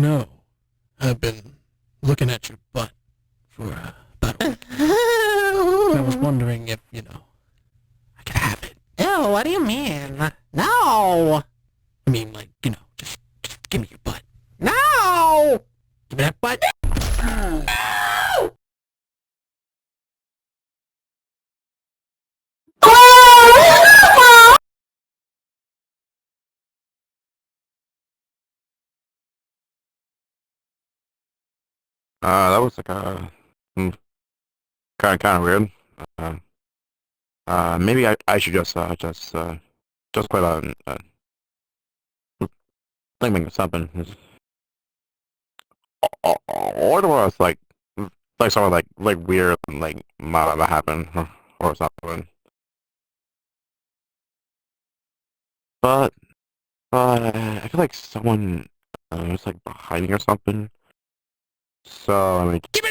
know. I've been looking at your butt for about a week. I was wondering if, I could have it. Ew, what do you mean? No! I mean, like, just give me your butt. No! Give me that butt. That was like kind of weird. Uh, Maybe I should just quit on thinking of something. Or there was like something like weird like might have happened or something. But I feel like someone was like behind me or something. So I mean, Give